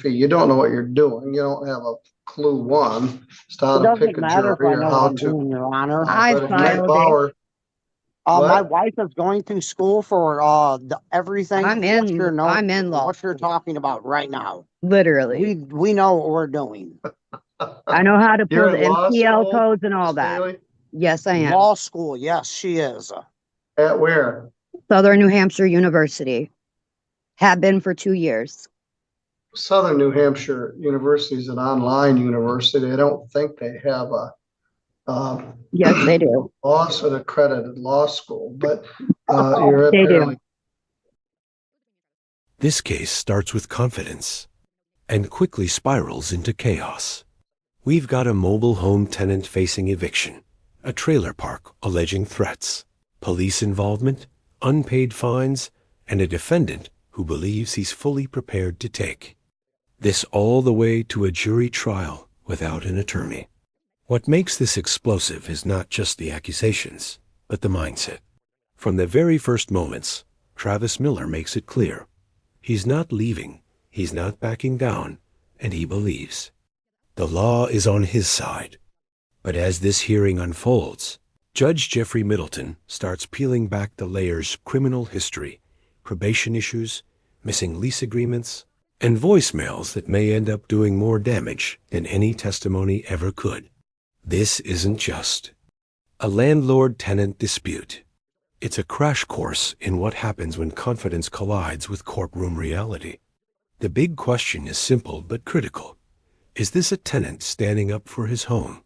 You don't know what you're doing. You don't have a clue one. It's how It to doesn't pick a matter if jury I or know what how I'm to. doing, Your Honor. I But if Miss filed it. Bauer, My what? wife is going through school for everything. I'm in law What you're school, talking about right now. literally. We know what we're doing. I know how to You're pull the in law MPL school, codes and all Miss that. Daly? Yes, I am. Law school, yes, she is. At where? Southern New Hampshire University. Have been for 2 years. Southern New Hampshire University is an online university. I don't think they have a Yes, they do. an accredited law school, but you're They do. apparently. This case starts with confidence and quickly spirals into chaos. We've got a mobile home tenant facing eviction, a trailer park alleging threats, police involvement, unpaid fines, and a defendant who believes he's fully prepared to take. This all the way to a jury trial without an attorney. What makes this explosive is not just the accusations, but the mindset. From the very first moments, Travis Miller makes it clear. He's not leaving, he's not backing down, and he believes. The law is on his side. But as this hearing unfolds, Judge Jeffrey Middleton starts peeling back the layers: criminal history, probation issues, missing lease agreements, and voicemails that may end up doing more damage than any testimony ever could. This isn't just a landlord-tenant dispute. It's a crash course in what happens when confidence collides with courtroom reality. The big question is simple but critical. Is this a tenant standing up for his home,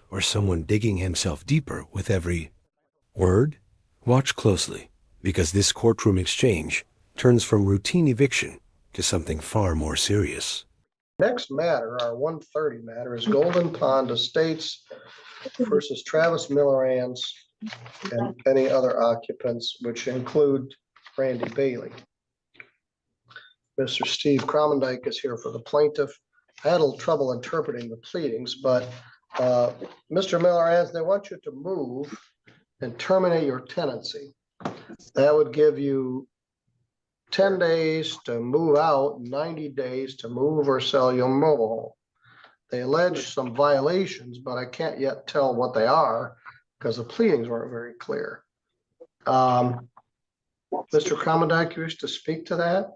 or someone digging himself deeper with every word? Watch closely, because this courtroom exchange turns from routine eviction to something far more serious. Next matter, our 130 matter, is Golden Pond Estates versus Travis Millerans and any other occupants, which include Randy Bailey. Mr. Steve Cromendike is here for the plaintiff. I had a little trouble interpreting the pleadings, but Mr. Millerans, they want you to move and terminate your tenancy. That would give you 10 days to move out, 90 days to move or sell your mobile home. They allege some violations, but I can't yet tell what they are because the pleadings weren't very clear. Mr. Cromendike, you wish to speak to that?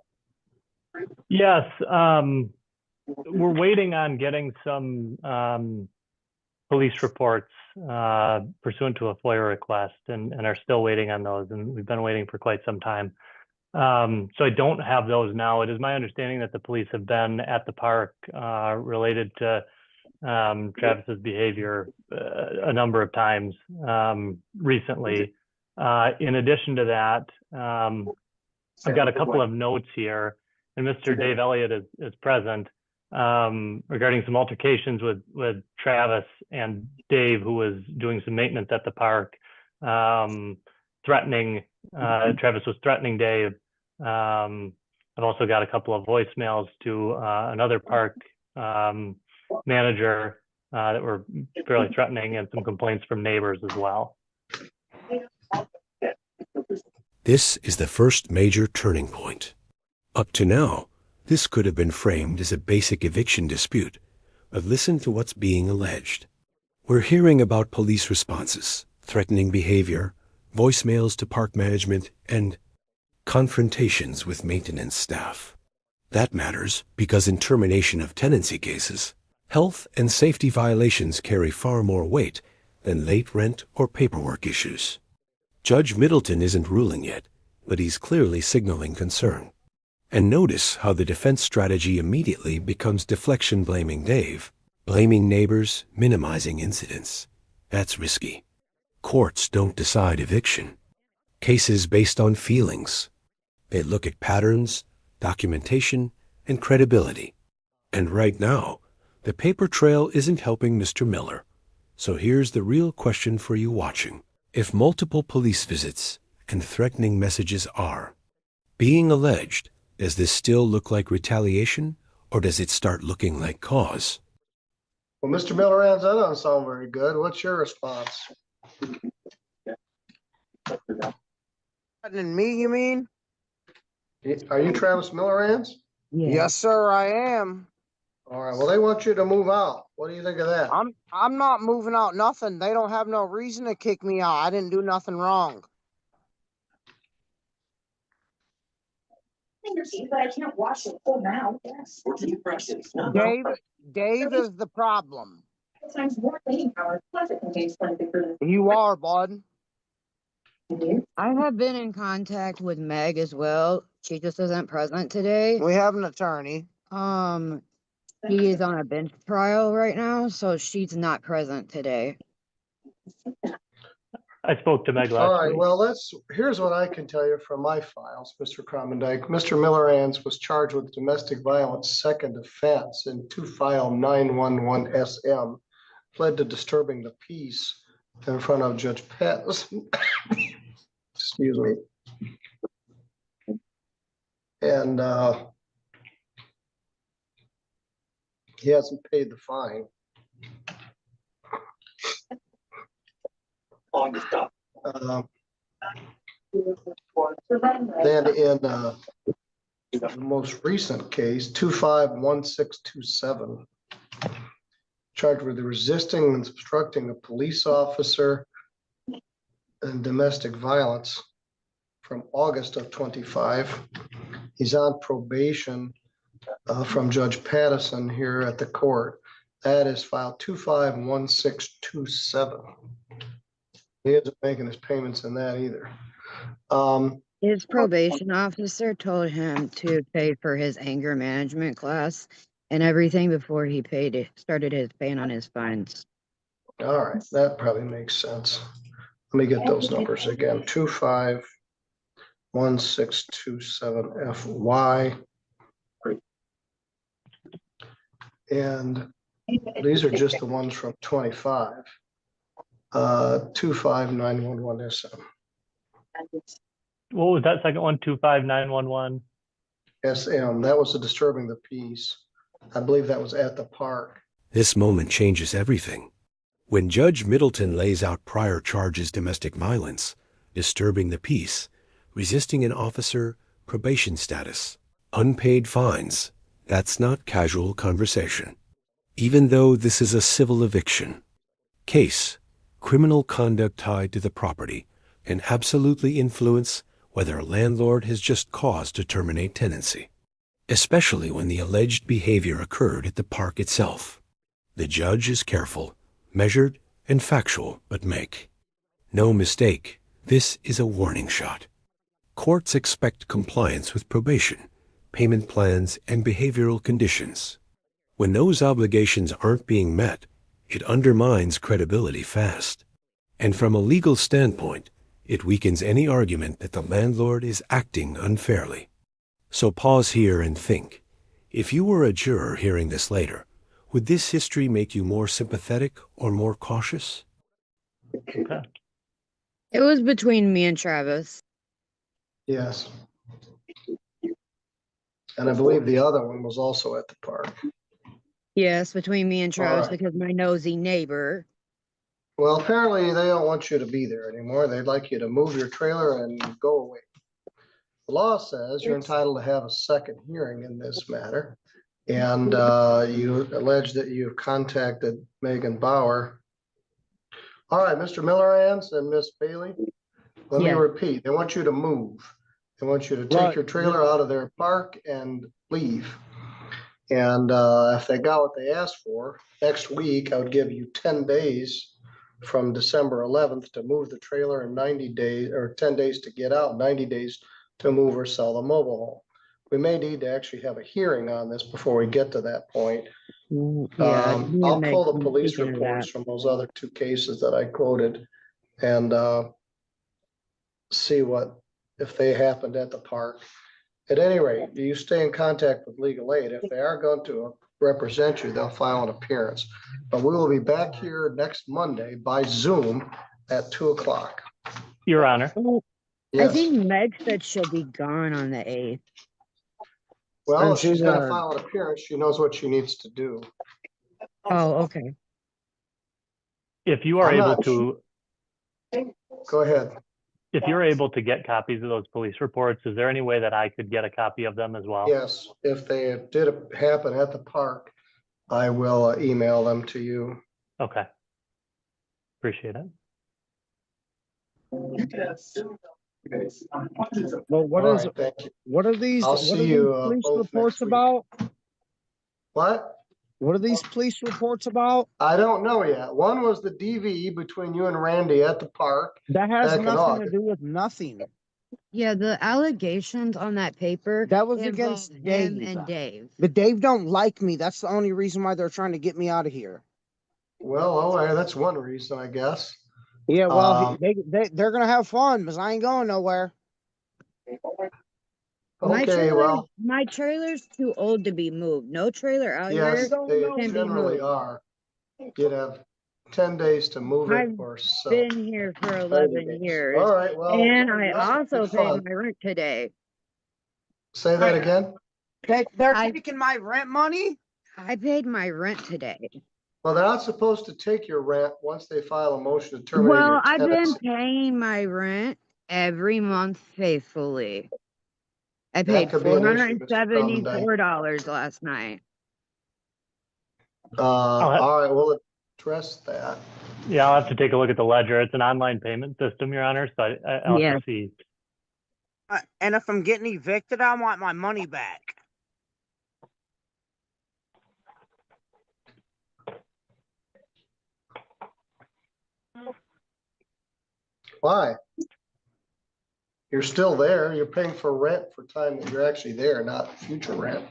Yes, we're waiting on getting some police reports pursuant to a FOIA request, and are still waiting on those, and we've been waiting for quite some time. So I don't have those now. It is my understanding that the police have been at the park related to Travis's behavior a number of times recently. In addition to that, I've got a couple of notes here, and Mr. Dave Elliott is present regarding some altercations with Travis and Dave, who was doing some maintenance at the park, threatening, Travis was threatening Dave. I've also got a couple of voicemails to another park manager that were fairly threatening, and some complaints from neighbors as well. This is the first major turning point. Up to now, this could have been framed as a basic eviction dispute, but listen to what's being alleged. We're hearing about police responses, threatening behavior, voicemails to park management, and confrontations with maintenance staff. That matters because in termination of tenancy cases, health and safety violations carry far more weight than late rent or paperwork issues. Judge Middleton isn't ruling yet, but he's clearly signaling concern. And notice how the defense strategy immediately becomes deflection, blaming Dave, blaming neighbors, minimizing incidents. That's risky. Courts don't decide eviction. Cases based on feelings. They look at patterns, documentation, and credibility. And right now, the paper trail isn't helping Mr. Miller. So here's the real question for you watching. If multiple police visits and threatening messages are being alleged, does this still look like retaliation, or does it start looking like cause? Well, Mr. Millerans, that doesn't sound very good. What's your response? And me, you mean? Are you Travis Millerans? Yeah. Yes, sir, I am. All right, well, they want you to move out. What do you think of that? I'm not moving out nothing. They don't have no reason to kick me out. I didn't do nothing wrong. But I can't watch it full now. Yes. Dave is the problem. Times more cleaning power, plus it contains 20%. You are, bud. I have been in contact with Meg as well. She just isn't present today. We have an attorney. He is on a bench trial right now, so she's not present today. I spoke to Meg All last right, week. well, here's what I can tell you from my files, Mr. Cromendike. Mr. Miller-Ans was charged with domestic violence second offense in 2 file 911 SM, pled to disturbing the peace in front of Judge Patterson. Excuse me. And he hasn't paid the fine. Then in the most recent case, 251627, charged with resisting and obstructing a police officer and domestic violence from August of 25. He's on probation from Judge Patterson here at the court. That is file 251627. He isn't making his payments in that either. His probation officer told him to pay for his anger management class and everything before he started his paying on his fines. All right, that probably makes sense. Let me get those numbers again. 251627 FY. And these are just the ones from 25. 25911 SM. What was that second one? 25911. SM. That was the disturbing the peace. I believe that was at the park. This moment changes everything. When Judge Middleton lays out prior charges: domestic violence, disturbing the peace, resisting an officer, probation status, unpaid fines, that's not casual conversation. Even though this is a civil eviction. Case: criminal conduct tied to the property can absolutely influence whether a landlord has just cause to terminate tenancy, especially when the alleged behavior occurred at the park itself. The judge is careful, measured, and factual, but make no mistake, this is a warning shot. Courts expect compliance with probation, payment plans, and behavioral conditions. When those obligations aren't being met, it undermines credibility fast. And from a legal standpoint, it weakens any argument that the landlord is acting unfairly. So pause here and think. If you were a juror hearing this later, would this history make you more sympathetic or more cautious? Okay. It was between me and Travis. Yes. And I believe the other one was also at the park. Yes, between me and Travis Alright. because my nosy neighbor. Well, apparently they don't want you to be there anymore. They'd like you to move your trailer and go away. The law says you're entitled to have a second hearing in this matter. And you allege that you've contacted Megan Bauer. All right, Mr. Miller-Ans and Miss Bailey, let me Yes. repeat. They want you to move. They want you to take Right. your trailer out of their park and leave. And if they got what they asked for, next week, I would give you 10 days from December 11th to move the trailer and 90 days, or 10 days to get out, 90 days to move or sell the mobile home. We may need to actually have a hearing on this before we get to that point. Yeah, me and I'll Meg pull the been police speaking of reports that. from those other 2 cases that I quoted and see if they happened at the park. At any rate, you stay in contact with legal aid. If they are going to represent you, they'll file an appearance. But we will be back here next Monday by Zoom at 2:00. Your Honor. I Yes, think Meg said she'll be gone on the 8th. well, if And she's gonna she's, file an appearance, she knows what she needs to do. Oh, okay. If you are I'm able not to, Go ahead. if you're able to get copies of those police reports, is there any way that I could get a copy of them as well? Yes, if they did happen at the park, I will email them to you. Okay. Appreciate it. Well, what All is right, thank you. what are these? I'll What see are these you police both reports next week. about? What? What are these police reports about? I don't know yet. One was the DV between you and Randy at the park. That has Back in nothing to August. do with nothing. Yeah, the allegations on that paper That was involve against him Dave. and Dave. But Dave don't like me. That's the only reason why they're trying to get me out of here. Well, okay, that's one reason, I guess. Yeah, well, Um, they're gonna have fun, because I ain't going nowhere. Okay, well, My trailer's too old to be moved. No trailer out yes, here they can be generally moved. are. You'd have 10 days to move it I've or so. been here for 30 11 days. years. All right, well. And I that's also good paid fun. my rent today. Say that again? They're I- taking my rent money? I paid my rent today. Well, they're not supposed to take your rent once they file a motion to terminate Well, your I've been tenancy. paying my rent every month faithfully. I That paid could be an issue, Mr. Drummond. $474 last night. All right, we'll address that. Yeah, I'll have to take a look at the ledger. It's an online payment system, Your Honor, so I'll have Yes. to see. And if I'm getting evicted, I want my money back. Why? You're still there. You're paying for rent for time that you're actually there, not future rent.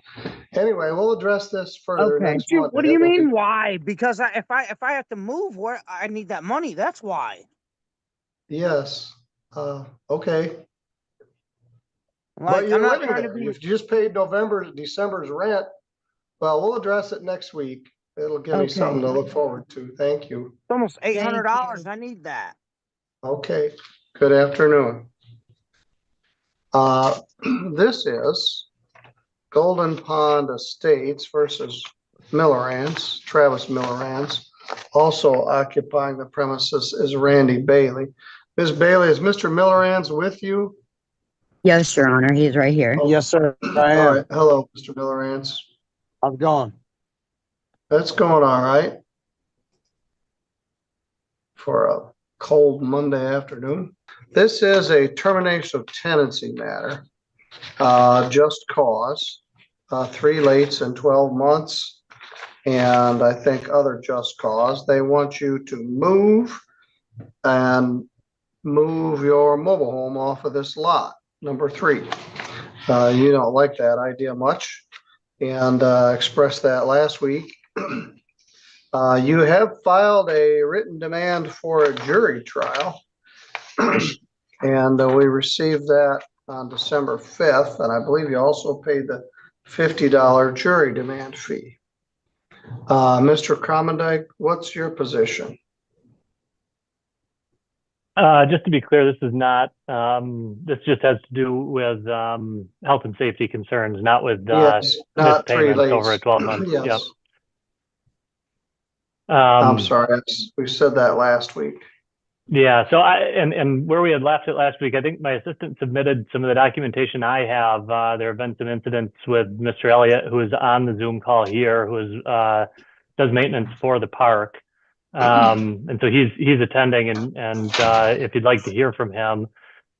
Anyway, we'll address this further Okay. next month. What do you mean why? Because if I have to move, where I need that money, that's why. Yes, okay. Like, But you're I'm not living trying to there. be. If you just paid December's rent, well, we'll address it next week. It'll give me Okay. something to look forward to. Thank you. It's almost Thank $800. you. I need that. Okay, good afternoon. This is Golden Pond Estates versus Millerans, Travis Millerans. Also occupying the premises is Randy Bailey. Ms. Bailey, is Mr. Millerans with you? Yes, Your Honor. He's right here. Yes, sir. I All am. right, hello, Mr. Millerans. How's it going? That's going all right for a cold Monday afternoon. This is a termination of tenancy matter, just cause, 3 lates in 12 months, and I think other just cause. They want you to move your mobile home off of this lot, number 3. You don't like that idea much, and expressed that last week. You have filed a written demand for a jury trial. And we received that on December 5th, and I believe you also paid the $50 jury demand fee. Mr. Cromendike, what's your position? Just to be clear, this is not, this just has to do with health and safety concerns, not with Yes, not 3 payments over a lates. 12-month. Yes. Yep. I'm sorry, we said that last week. Yeah, so and where we had left it last week, I think my assistant submitted some of the documentation I have. There have been some incidents with Mr. Elliott, who is on the Zoom call here, who is does maintenance for the park. And so he's attending, and if you'd like to hear from him,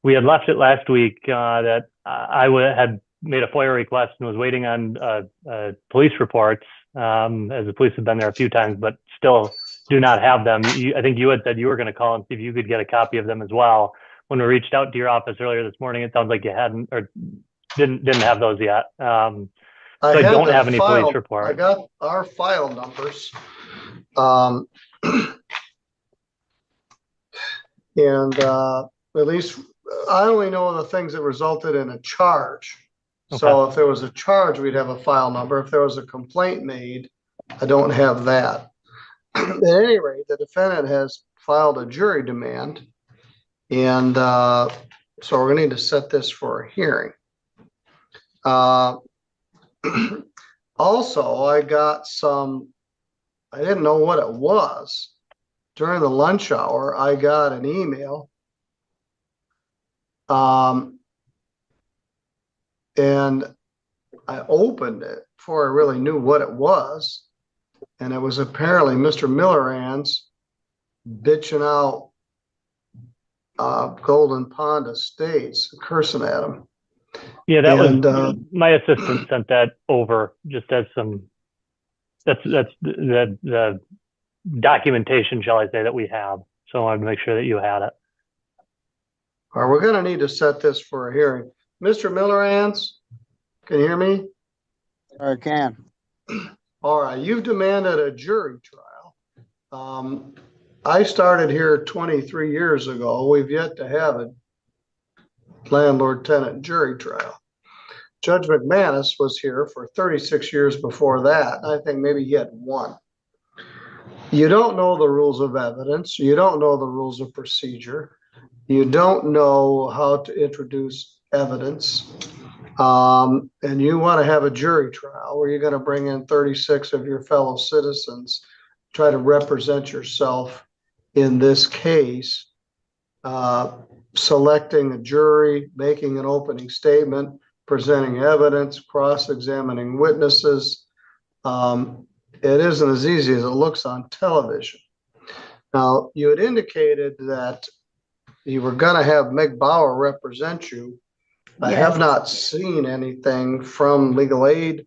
we had left it last week that I had made a FOIA request and was waiting on police reports, as the police have been there a few times, but still do not have them. I think you had said you were going to call and see if you could get a copy of them as well. When we reached out to your office earlier this morning, it sounds like you hadn't or didn't have those yet. So I don't have any police reports. I got our file numbers. And at least I only know the things that resulted in a charge. So if there was a charge, we'd have a file number. If there was a complaint made, I don't have that. At any rate, the defendant has filed a jury demand, and so we're going to need to set this for a hearing. Also, I got some, I didn't know what it was. During the lunch hour, I got an email And I opened it before I really knew what it was. And it was apparently Mr. Millerand's bitching out Golden Pond Estates, cursing at him. Yeah, that And, was my assistant sent that over just as some. That's the documentation, shall I say, that we have. So I wanted to make sure that you had it. All right, we're going to need to set this for a hearing. Mr. Millerans, can you hear me? I can. All right, you've demanded a jury trial. I started here 23 years ago. We've yet to have a landlord-tenant jury trial. Judge McManus was here for 36 years before that. I think maybe he had one. You don't know the rules of evidence. You don't know the rules of procedure. You don't know how to introduce evidence. And you want to have a jury trial where you're going to bring in 36 of your fellow citizens, try to represent yourself in this case, selecting a jury, making an opening statement, presenting evidence, cross-examining witnesses. It isn't as easy as it looks on television. Now, you had indicated that you were going to have Mick Bauer represent you. I Yes. have not seen anything from legal aid,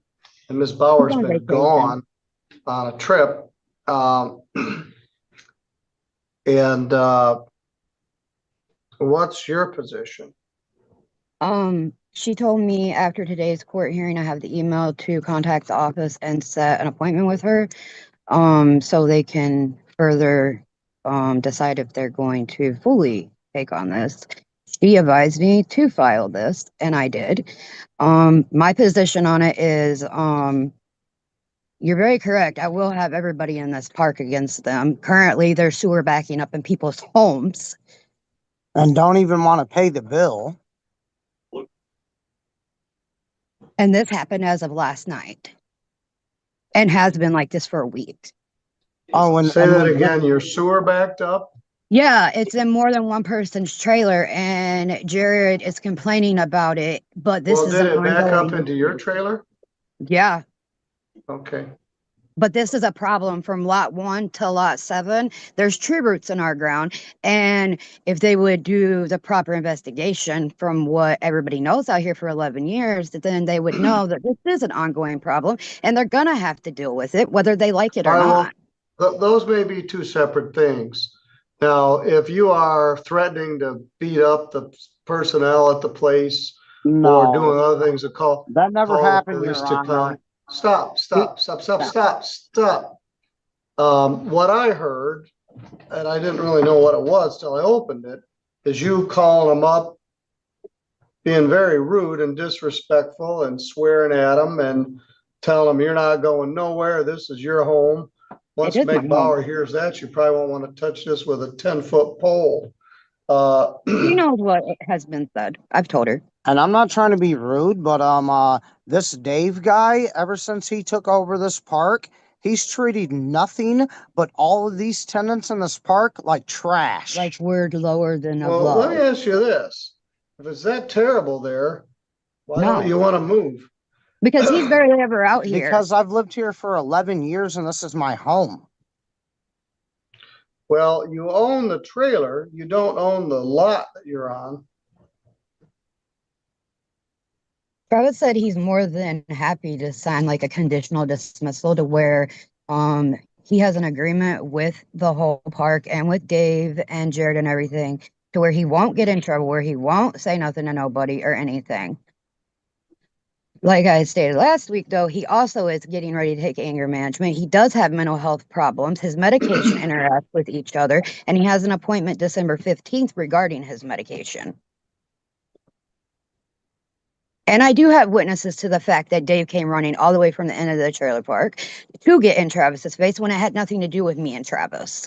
and Ms. Bauer's She's on been vacation. gone on a trip. What's your position? She told me after today's court hearing, I have the email to contact the office and set an appointment with her. So they can further decide if they're going to fully take on this. She advised me to file this, and I did. My position on it is, you're very correct. I will have everybody in this park against them. Currently, there's sewer backing up in people's homes. And don't even want to pay the bill. And this happened as of last night. And has been like this for a week. Oh, and Say that again, your sewer backed up? Yeah, it's in more than one person's trailer, and Jared is complaining about it, but this Well, is did an it back up ongoing. into your trailer? Yeah, Okay. but this is a problem from lot 1 to lot 7. There's tree roots in our ground, and if they would do the proper investigation from what everybody knows out here for 11 years, then they would know that this is an ongoing problem, and they're gonna have to deal with it, whether they like it or All right, not. well, those may be two separate things. Now, if you are threatening to beat up the personnel at the place or no, doing other things to call that never the happened, police Your to Honor. come. Stop. What I heard, and I didn't really know what it was till I opened it, is you calling them up, being very rude and disrespectful and swearing at them and telling them you're not going nowhere. This is your home. Once is my Mick Bauer hears that, you probably won't want to touch this with a 10-foot pole. She knows what has been said. I've told her. And I'm not trying to be rude, but this Dave guy, ever since he took over this park, he's treated nothing but all of these tenants in this park like trash. Like word lower than a Well, let me low. ask you this. If it's that terrible there, why No. don't you want to move? Because he's barely ever out here. Because I've lived here for 11 years and this is my home. Well, you own the trailer. You don't own the lot that you're on. Travis said he's more than happy to sign like a conditional dismissal to where he has an agreement with the whole park and with Dave and Jared and everything to where he won't get in trouble, where he won't say nothing to nobody or anything. Like I stated last week, though, he also is getting ready to take anger management. He does have mental health problems. His medication interacts with each other, and he has an appointment December 15th regarding his medication. And I do have witnesses to the fact that Dave came running all the way from the end of the trailer park to get in Travis's face when it had nothing to do with me and Travis.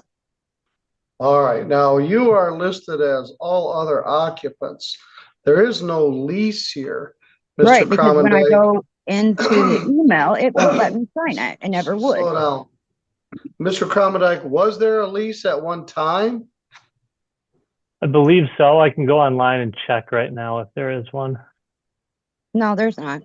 All right. Now you are listed as all other occupants. There is no lease here. Mr. Right, because when I Cromendike. go into the email, it won't let me sign it. It never would. Slow down. Mr. Cromendike, was there a lease at one time? I believe so. I can go online and check right now if there is one. No, there's not.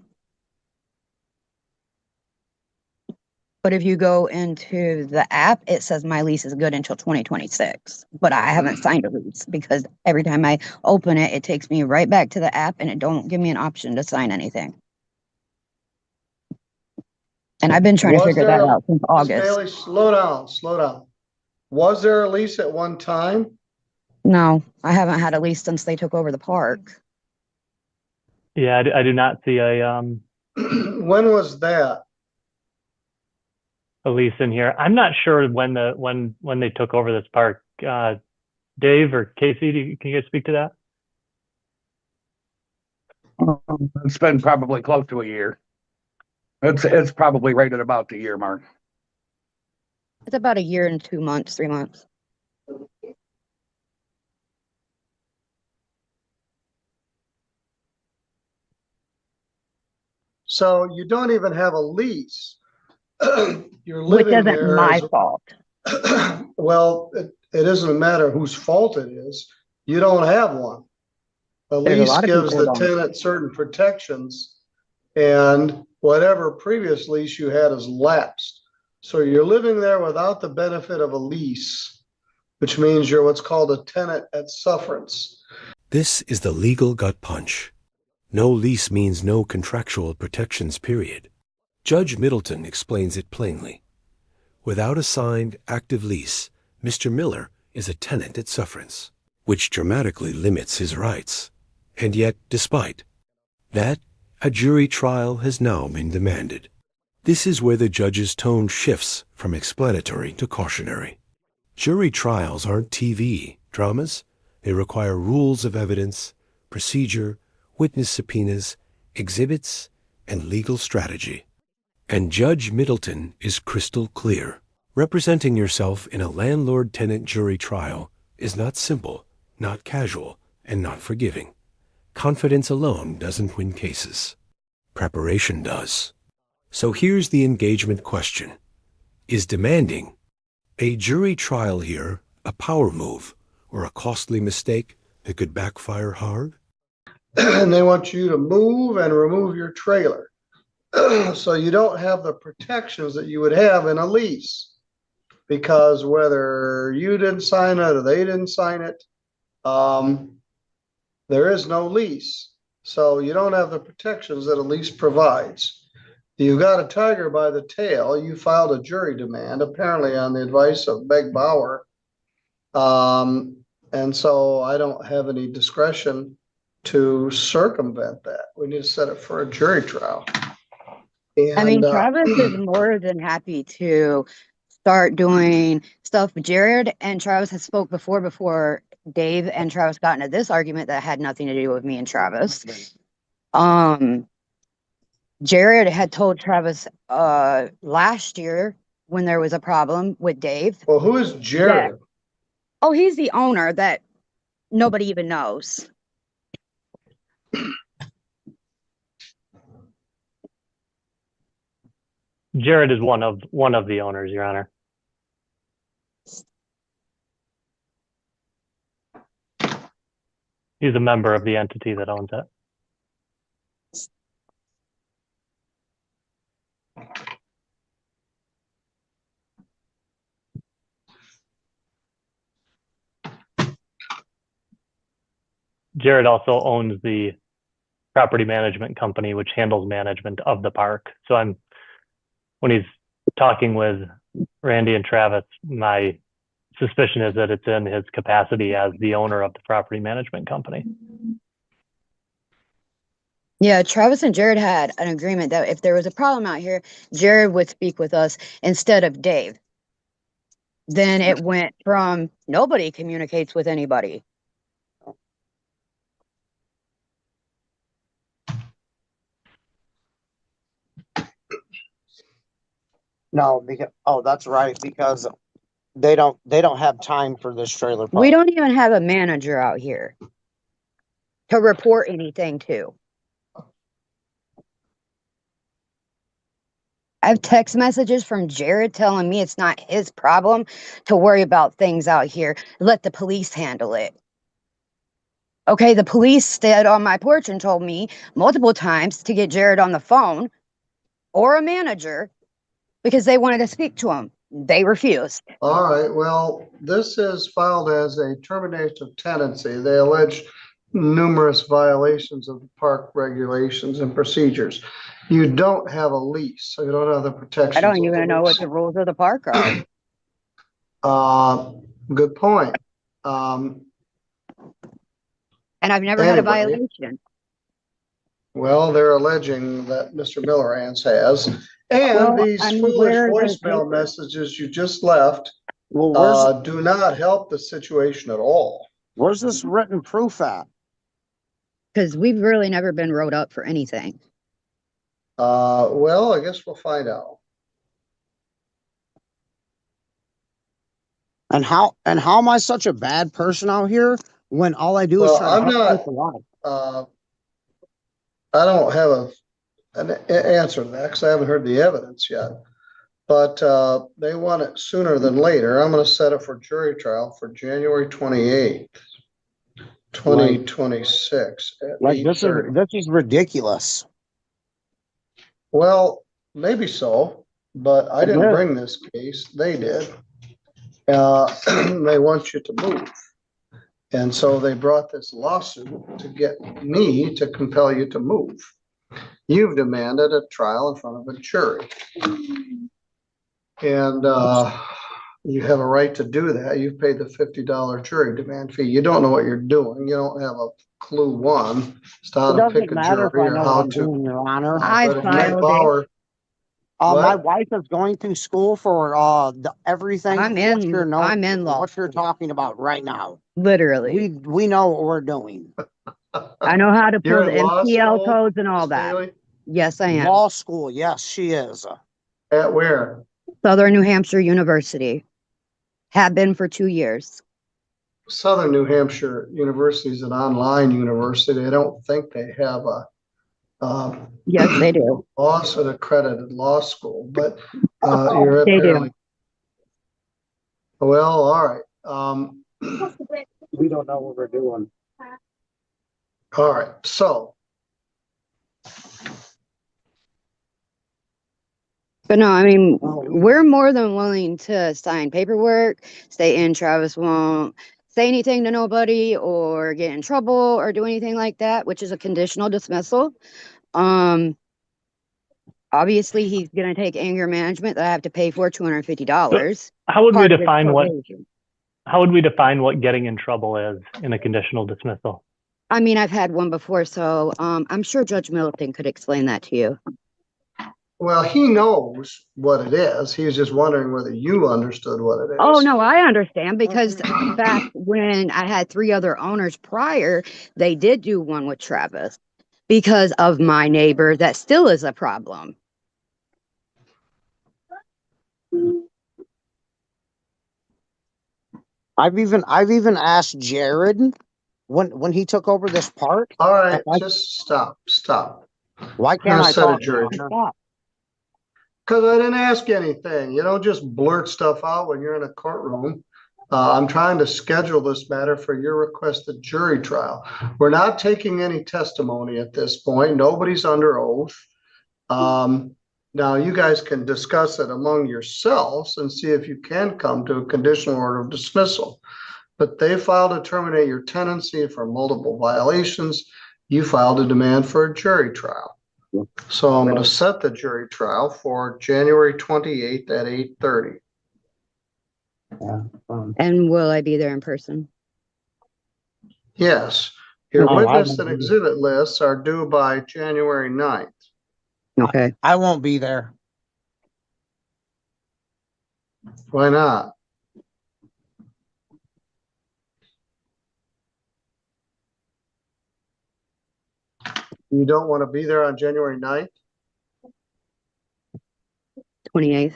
But if you go into the app, it says my lease is good until 2026. But I haven't signed a lease because every time I open it, it takes me right back to the app and it don't give me an option to sign anything. And I've been trying to Was figure there that a- out since Ms. August. Bailey, slow down, slow down. Was there a lease at one time? No, I haven't had a lease since they took over the park. Yeah, I do not see When was that? a lease in here. I'm not sure when they took over this park. Dave or Casey, can you guys speak to that? It's been probably close to a year. It's probably right at about the year mark. It's about a year and 2 months, 3 months. So you don't even have a lease. You're Which living isn't there my as, fault. well, it isn't a matter whose fault it is. You don't have one. A There's a lease lot of gives people the who don't. tenant certain protections, and whatever previous lease you had is lapsed. So you're living there without the benefit of a lease, which means you're what's called a tenant at sufferance. This is the legal gut punch. No lease means no contractual protections, period. Judge Middleton explains it plainly. Without a signed, active lease, Mr. Miller is a tenant at sufferance, which dramatically limits his rights. And yet, despite that, a jury trial has now been demanded. This is where the judge's tone shifts from explanatory to cautionary. Jury trials aren't TV dramas. They require rules of evidence, procedure, witness subpoenas, exhibits, and legal strategy. And Judge Middleton is crystal clear. Representing yourself in a landlord-tenant jury trial is not simple, not casual, and not forgiving. Confidence alone doesn't win cases. Preparation does. So here's the engagement question. Is demanding a jury trial here a power move or a costly mistake that could backfire hard? And they want you to move and remove your trailer. So you don't have the protections that you would have in a lease. Because whether you didn't sign it or they didn't sign it, there is no lease. So you don't have the protections that a lease provides. You got a tiger by the tail. You filed a jury demand, apparently on the advice of Meg Bauer. And so I don't have any discretion to circumvent that. We need to set it for a jury trial. I mean, And, Travis is more than happy to start doing stuff. Jared and Travis had spoke before Dave and Travis got into this argument that had nothing to do with me and Travis. Jared had told Travis last year when there was a problem with Dave. well, who is Jared? Oh, he's the owner that nobody even knows. Jared is one of the owners, Your Honor. He's a member of the entity that owns it. Jared also owns the property management company, which handles management of the park. So when he's talking with Randy and Travis, my suspicion is that it's in his capacity as the owner of the property management company. Yeah, Travis and Jared had an agreement that if there was a problem out here, Jared would speak with us instead of Dave. Then it went from nobody communicates with anybody. No, because, oh, that's right, because they don't have time for this trailer park. We don't even have a manager out here to report anything to. I have text messages from Jared telling me it's not his problem to worry about things out here. Let the police handle it. Okay, the police stood on my porch and told me multiple times to get Jared on the phone or a manager because they wanted to speak to him. They refused. All right, well, this is filed as a termination of tenancy. They allege numerous violations of the park regulations and procedures. You don't have a lease, so you don't have the protections. I don't of the even know what lease. the rules of the park are. Good point. Um, And I've never had a Anyway. violation. well, they're alleging that Mr. Millerans has. And Well, these I mean, foolish where are the voicemail papers? messages you just left Well, do not help the situation at all. where's this written proof at? Because we've really never been wrote up for anything. Well, I guess we'll find out. And how am I such a bad person out here when all I do is Well, try to I'm help not- people out? I don't have an answer to that because I haven't heard the evidence yet. But they want it sooner than later. I'm going to set it for jury trial for January 28th, 2026 at Like this 8:30. is ridiculous. Well, maybe so, but I didn't bring this case. They did. They want you to move. And so they brought this lawsuit to get me to compel you to move. You've demanded a trial in front of a jury. And you have a right to do that. You've paid the $50 jury demand fee. You don't know what you're doing. You don't have a clue one as to how It to doesn't pick a matter if jury I or know how what I'm to. doing, Your Honor. I But if Nick filed it. Bauer, My what? wife is going through school for everything. I'm what in law what you're school. talking about right now. Literally. We know what we're doing. I know how to You're pull the in law MPL school, codes and all Ms. that. Daly? Yes, I am. Law school, yes, she is. At where? Southern New Hampshire University. Have been for 2 years. Southern New Hampshire University is an online university. I don't think they have a Yes, they do. an accredited law school, but you're They do. apparently. Well, all right. We don't know what we're doing. All right, so But no, I mean, we're more than willing to sign paperwork, stay in. Travis won't say anything to nobody or get in trouble or do anything like that, which is a conditional dismissal. Obviously he's gonna take anger management that I have to pay for $250. How would we Part of his define what, probation. how would we define what getting in trouble is in a conditional dismissal? I mean, I've had one before, so I'm sure Judge Middleton could explain that to you. well, he knows what it is. He was just wondering whether you understood what it is. Oh, no, I understand because back when I had 3 other owners prior, they did do one with Travis because of my neighbor. That still is a problem. I've even asked Jared when he took over this park. All right, I- just stop. Why I'm can't gonna I set a talk? jury Your trial. Honor? Because I didn't ask anything. You don't just blurt stuff out when you're in a courtroom. I'm trying to schedule this matter for your requested jury trial. We're not taking any testimony at this point. Nobody's under oath. Now you guys can discuss it among yourselves and see if you can come to a conditional order of dismissal. But they filed to terminate your tenancy for multiple violations. You filed a demand for a jury trial. So I'm going to set the jury trial for January 28th at 8:30. And will I be there in person? Yes, your No, I witness won't and be. exhibit lists are due by January 9th. Okay. I won't be there. Why not? You don't want to be there on January 9th? 28th.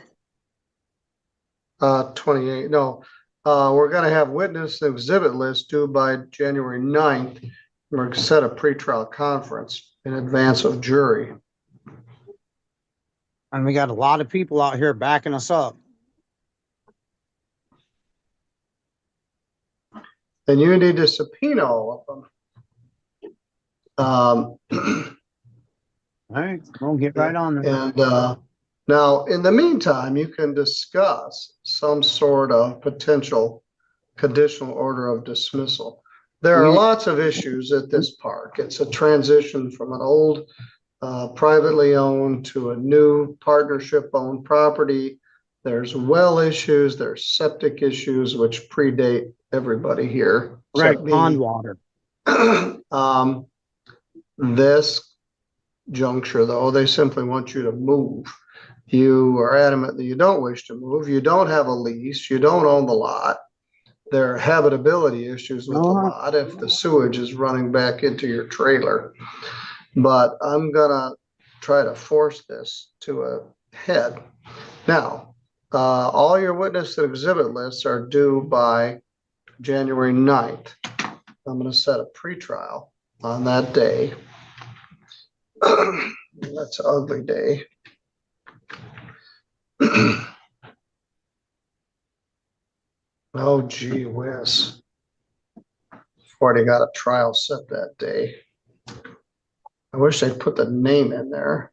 28, no. We're going to have witness and exhibit list due by January 9th. We're going to set a pretrial conference in advance of jury. And we got a lot of people out here backing us up. Then you need to subpoena all of them. Um, All right, we'll get right on there. And now, in the meantime, you can discuss some sort of potential conditional order of dismissal. There are lots of issues at this park. It's a transition from an old privately owned to a new partnership owned property. There's well issues, there's septic issues, which predate everybody here. Right, except me. pond water. This juncture, though, they simply want you to move. You are adamant that you don't wish to move. You don't have a lease. You don't own the lot. There are habitability issues with the lot if the sewage is running back into your trailer. But I'm gonna try to force this to a head. Now, all your witness and exhibit lists are due by January 9th. I'm gonna set a pretrial on that day. That's an ugly day. Oh, gee whiz. Already got a trial set that day. I wish they'd put the name in there.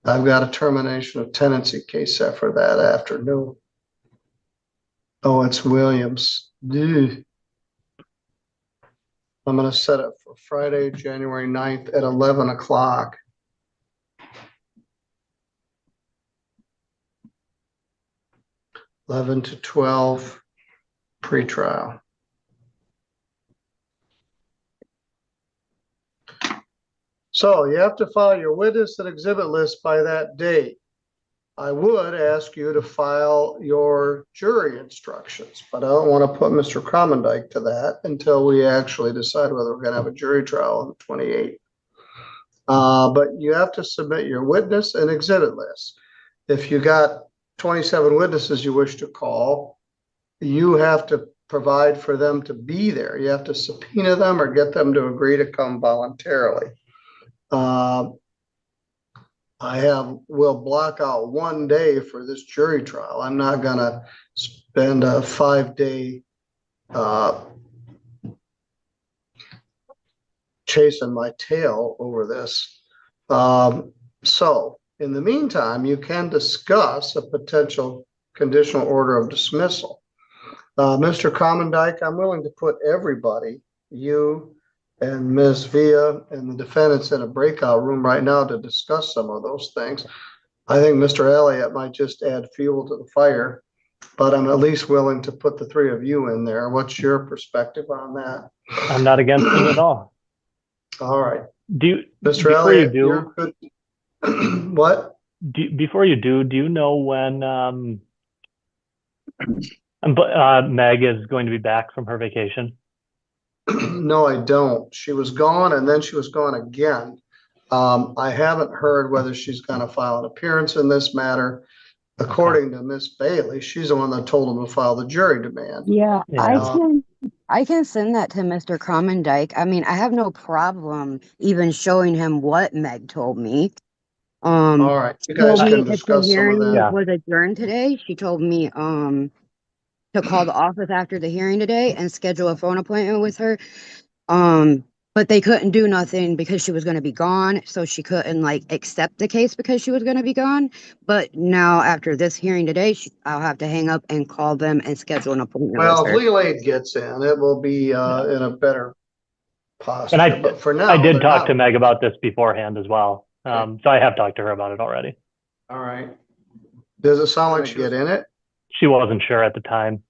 I've got a termination of tenancy case set for that afternoon. Oh, it's Williams. Dude. I'm gonna set it for Friday, January 9th at 11 o'clock. (11 to 12) pretrial. So you have to file your witness and exhibit list by that date. I would ask you to file your jury instructions, but I don't want to put Mr. Cromendike to that until we actually decide whether we're going to have a jury trial on the 28th. But you have to submit your witness and exhibit list. If you got 27 witnesses you wish to call, you have to provide for them to be there. You have to subpoena them or get them to agree to come voluntarily. We'll block out one day for this jury trial. I'm not gonna spend a 5-day chasing my tail over this. So in the meantime, you can discuss a potential conditional order of dismissal. Mr. Cromendike, I'm willing to put everybody, you and Ms. Villa and the defendants, in a breakout room right now to discuss some of those things. I think Mr. Elliott might just add fuel to the fire, but I'm at least willing to put the three of you in there. What's your perspective on that? I'm not against it at all. All right. Mr. Elliott, you're good. What? Before you do you know when Meg is going to be back from her vacation? No, I don't. She was gone and then she was gone again. I haven't heard whether she's going to file an appearance in this matter. According to Miss Bailey, she's the one that told him to file the jury demand. Yeah, I can send that to Mr. Cromendike. I mean, I have no problem even showing him what Meg told me. All right, you guys can discuss the some of hearing that. was adjourned today. She told me to call the office after the hearing today and schedule a phone appointment with her. But they couldn't do nothing because she was going to be gone, so she couldn't like accept the case because she was going to be gone. But now after this hearing today, I'll have to hang up and call them and schedule an appointment Well, with if her. legal aid gets in, it will be in a better posture. And but for now, I did they're talk not. to Meg about this beforehand as well. So I have talked to her about it already. All right. Does it sound like she get in it? She wasn't sure at the time.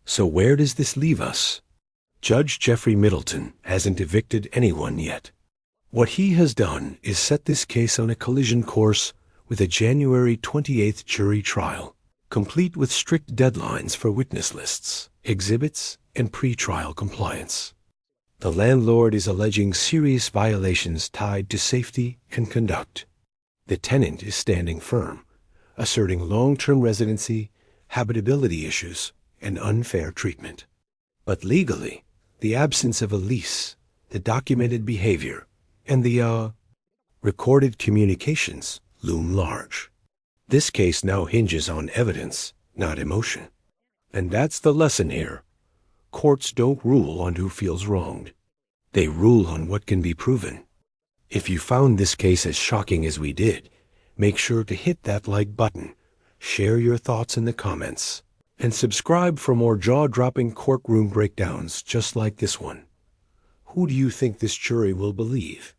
So where does this leave us? Judge Jeffrey Middleton hasn't evicted anyone yet. What he has done is set this case on a collision course with a January 28th jury trial, complete with strict deadlines for witness lists, exhibits, and pre-trial compliance. The landlord is alleging serious violations tied to safety and conduct. The tenant is standing firm, asserting long-term residency, habitability issues, and unfair treatment. But legally, the absence of a lease, the documented behavior, and the recorded communications loom large. This case now hinges on evidence, not emotion. And that's the lesson here. Courts don't rule on who feels wronged. They rule on what can be proven. If you found this case as shocking as we did, make sure to hit that like button, share your thoughts in the comments, and subscribe for more jaw-dropping courtroom breakdowns just like this one. Who do you think this jury will believe?